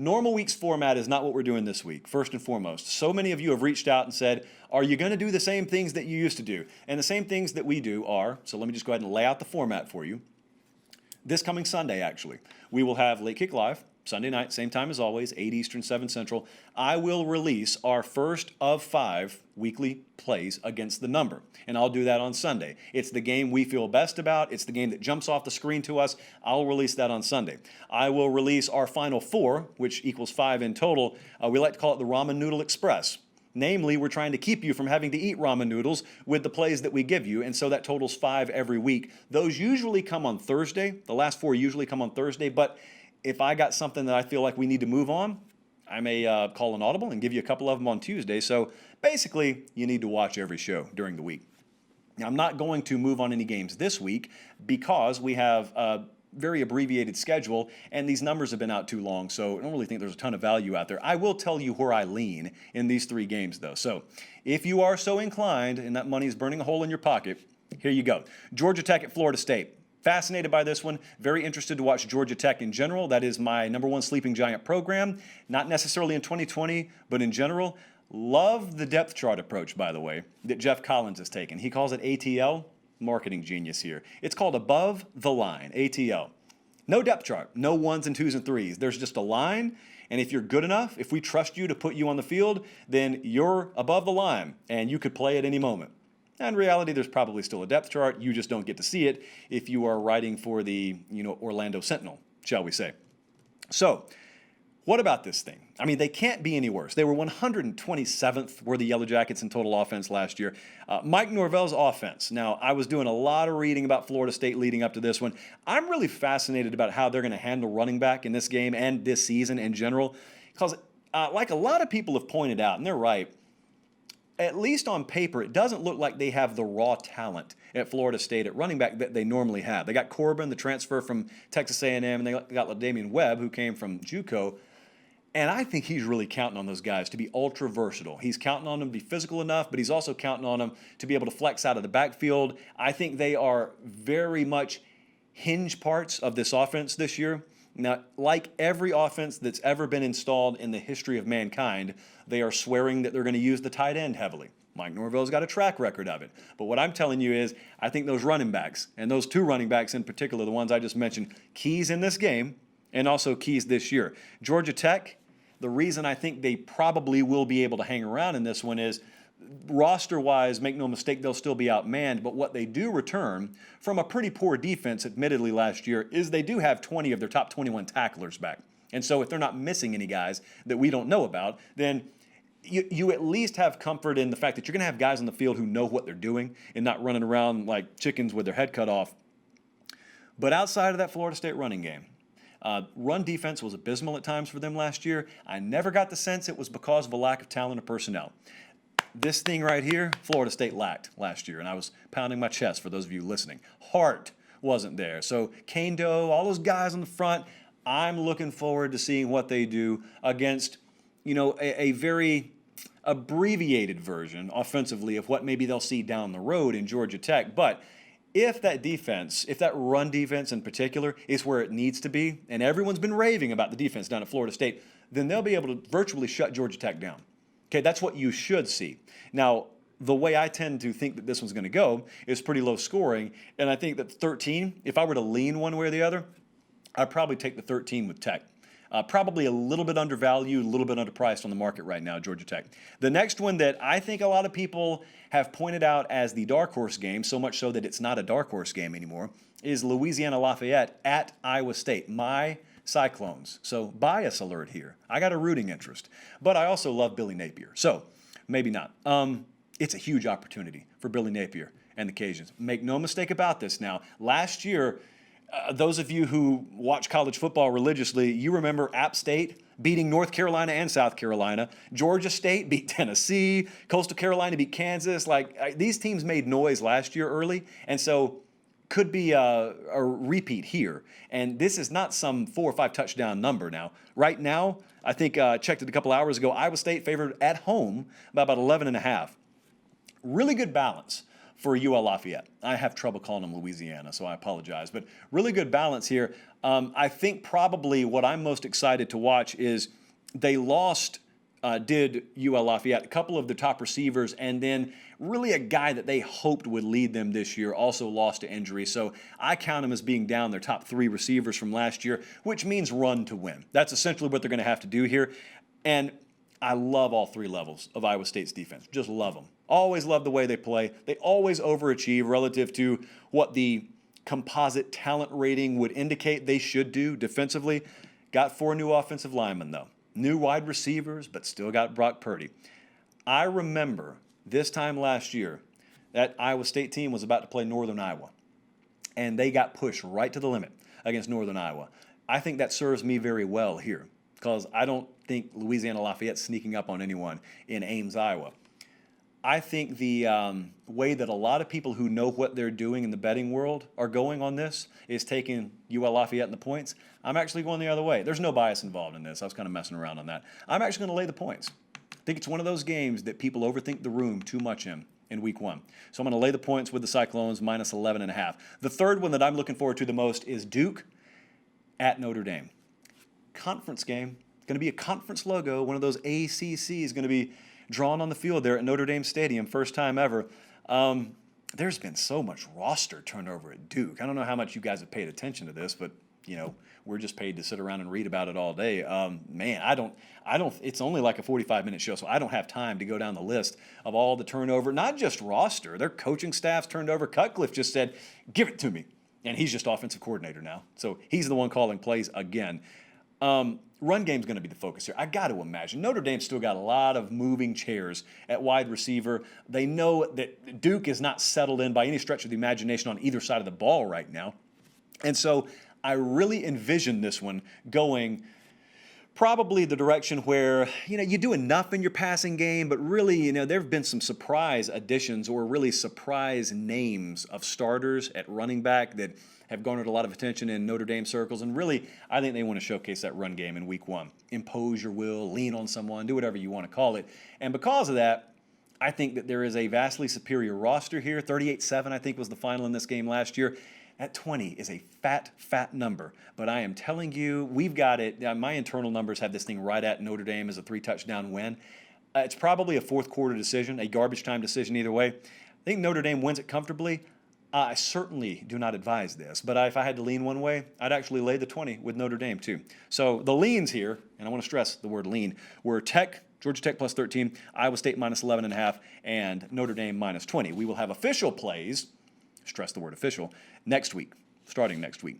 Normal weeks format is not what we're doing this week, first and foremost. So many of you have reached out and said, are you going to do the same things that you used to do? And the same things that we do are, so let me just go ahead and lay out the format for you. This coming Sunday, actually, we will have Late Kick Live, Sunday night, same time as always, 8 Eastern, 7 Central. I will release our first of 5 weekly plays against the number, and I'll do that on Sunday. It's the game we feel best about. It's the game that jumps off the screen to us. I'll release that on Sunday. I will release our final 4, which equals 5 in total. We like to call it the Ramen Noodle Express. Namely, we're trying to keep you from having to eat ramen noodles with the plays that we give you, and so that totals 5 every week. Those usually come on Thursday. The last 4 usually come on Thursday, but if I got something that I feel like we need to move on, I may call an audible and give you a couple of them on Tuesday. So basically, you need to watch every show during the week. Now, I'm not going to move on any games this week because we have a very abbreviated schedule, and these numbers have been out too long, so I don't really think there's a ton of value out there. I will tell you where I lean in these 3 games, though. So if you are so inclined and that money is burning a hole in your pocket, here you go. Georgia Tech at Florida State. Fascinated by this one. Very interested to watch Georgia Tech in general. That is my #1 sleeping giant program. Not necessarily in 2020, but in general. Love the depth chart approach, by the way, that Jeff Collins has taken. He calls it ATL. Marketing genius here. It's called above the line, ATL. No depth chart, no 1s and 2s and 3s. There's just a line, and if you're good enough, if we trust you to put you on the field, then you're above the line, and you could play at any moment. In reality, there's probably still a depth chart. You just don't get to see it if you are writing for the, Orlando Sentinel, shall we say. So, what about this thing? I mean, they can't be any worse. They were 127th were the Yellow Jackets in total offense last year. Mike Norvell's offense. Now, I was doing a lot of reading about Florida State leading up to this one. I'm really fascinated about how they're going to handle running back in this game and this season in general. Because, like a lot of people have pointed out, and they're right, at least on paper, it doesn't look like they have the raw talent at Florida State at running back that they normally have. They got Corbin, the transfer from Texas A&M, and they got LaDamian Webb, who came from JUCO. And I think he's really counting on those guys to be ultra versatile. He's counting on them to be physical enough, but he's also counting on them to be able to flex out of the backfield. I think they are very much hinge parts of this offense this year. Now, like every offense that's ever been installed in the history of mankind, they are swearing that they're going to use the tight end heavily. Mike Norvell's got a track record of it. But what I'm telling you is I think those running backs, and those 2 running backs in particular, the ones I just mentioned, keys in this game and also keys this year. Georgia Tech, the reason I think they probably will be able to hang around in this one is roster-wise, make no mistake, they'll still be outmanned, but what they do return from a pretty poor defense, admittedly, last year, is they do have 20 of their top 21 tacklers back. And so if they're not missing any guys that we don't know about, then you at least have comfort in the fact that you're going to have guys on the field who know what they're doing and not running around like chickens with their head cut off. But outside of that Florida State running game, run defense was abysmal at times for them last year. I never got the sense it was because of a lack of talent or personnel. This thing right here, Florida State lacked last year, and I was pounding my chest for those of you listening. Heart wasn't there. So Kane Doe, all those guys on the front, I'm looking forward to seeing what they do against, a very abbreviated version offensively of what maybe they'll see down the road in Georgia Tech. But if that defense, if that run defense in particular is where it needs to be, and everyone's been raving about the defense down at Florida State, then they'll be able to virtually shut Georgia Tech down. Okay, that's what you should see. Now, the way I tend to think that this one's going to go is pretty low scoring, and I think that 13, if I were to lean one way or the other, I'd probably take the 13 with Tech. Probably a little bit undervalued, a little bit underpriced on the market right now, Georgia Tech. The next one that I think a lot of people have pointed out as the dark horse game, so much so that it's not a dark horse game anymore, is Louisiana Lafayette at Iowa State. My Cyclones. So bias alert here. I got a rooting interest, but I also love Billy Napier. So maybe not. It's a huge opportunity for Billy Napier and the Cajuns. Make no mistake about this now. Last year, those of you who watch college football religiously, you remember App State beating North Carolina and South Carolina. Georgia State beat Tennessee. Coastal Carolina beat Kansas. These teams made noise last year early, and so could be a repeat here. And this is not some 4 or 5 touchdown number now. Right now, I think checked it a couple hours ago, Iowa State favored at home by about 11.5. Really good balance for UL Lafayette. I have trouble calling them Louisiana, so I apologize. But really good balance here. I think probably what I'm most excited to watch is they lost, did UL Lafayette, a couple of the top receivers, and then really a guy that they hoped would lead them this year also lost to injury. So I count them as being down their top 3 receivers from last year, which means run to win. That's essentially what they're going to have to do here. And I love all 3 levels of Iowa State's defense. Just love them. Always love the way they play. They always overachieve relative to what the composite talent rating would indicate they should do defensively. Got 4 new offensive linemen, though. New wide receivers, but still got Brock Purdy. I remember this time last year, that Iowa State team was about to play Northern Iowa, and they got pushed right to the limit against Northern Iowa. I think that serves me very well here, because I don't think Louisiana Lafayette's sneaking up on anyone in Ames, Iowa. I think the way that a lot of people who know what they're doing in the betting world are going on this is taking UL Lafayette in the points. I'm actually going the other way. There's no bias involved in this. I was kind of messing around on that. I'm actually going to lay the points. I think it's one of those games that people overthink the room too much in week 1. So I'm going to lay the points with the Cyclones minus 11.5. The third one that I'm looking forward to the most is Duke at Notre Dame. Conference game. It's going to be a conference logo. One of those ACC is going to be drawn on the field there at Notre Dame Stadium, first time ever. There's been so much roster turnover at Duke. I don't know how much you guys have paid attention to this, but we're just paid to sit around and read about it all day. Man, I don't. It's only like a 45-minute show, so I don't have time to go down the list of all the turnover. Not just roster, their coaching staff's turned over. Cutcliffe just said, "Give it to me," and he's just offensive coordinator now, so he's the one calling plays again. Run game's going to be the focus here. I got to imagine Notre Dame's still got a lot of moving chairs at wide receiver. They know that Duke is not settled in by any stretch of the imagination on either side of the ball right now. And so I really envision this one going probably the direction where, you do enough in your passing game, but really, there have been some surprise additions or really surprise names of starters at running back that have garnered a lot of attention in Notre Dame circles. And really, I think they want to showcase that run game in week 1. Impose your will, lean on someone, do whatever you want to call it. And because of that, I think that there is a vastly superior roster here. 38-7, I think, was the final in this game last year. At 20 is a fat number. But I am telling you, we've got it. My internal numbers have this thing right at Notre Dame as a 3-touchdown win. It's probably a fourth quarter decision, a garbage time decision either way. I think Notre Dame wins it comfortably. I certainly do not advise this, but if I had to lean one way, I'd actually lay the 20 with Notre Dame too. So the leans here, and I want to stress the word lean, were Georgia Tech plus 13, Iowa State minus 11.5, and Notre Dame minus 20. We will have official plays, stress the word official, next week, starting next week.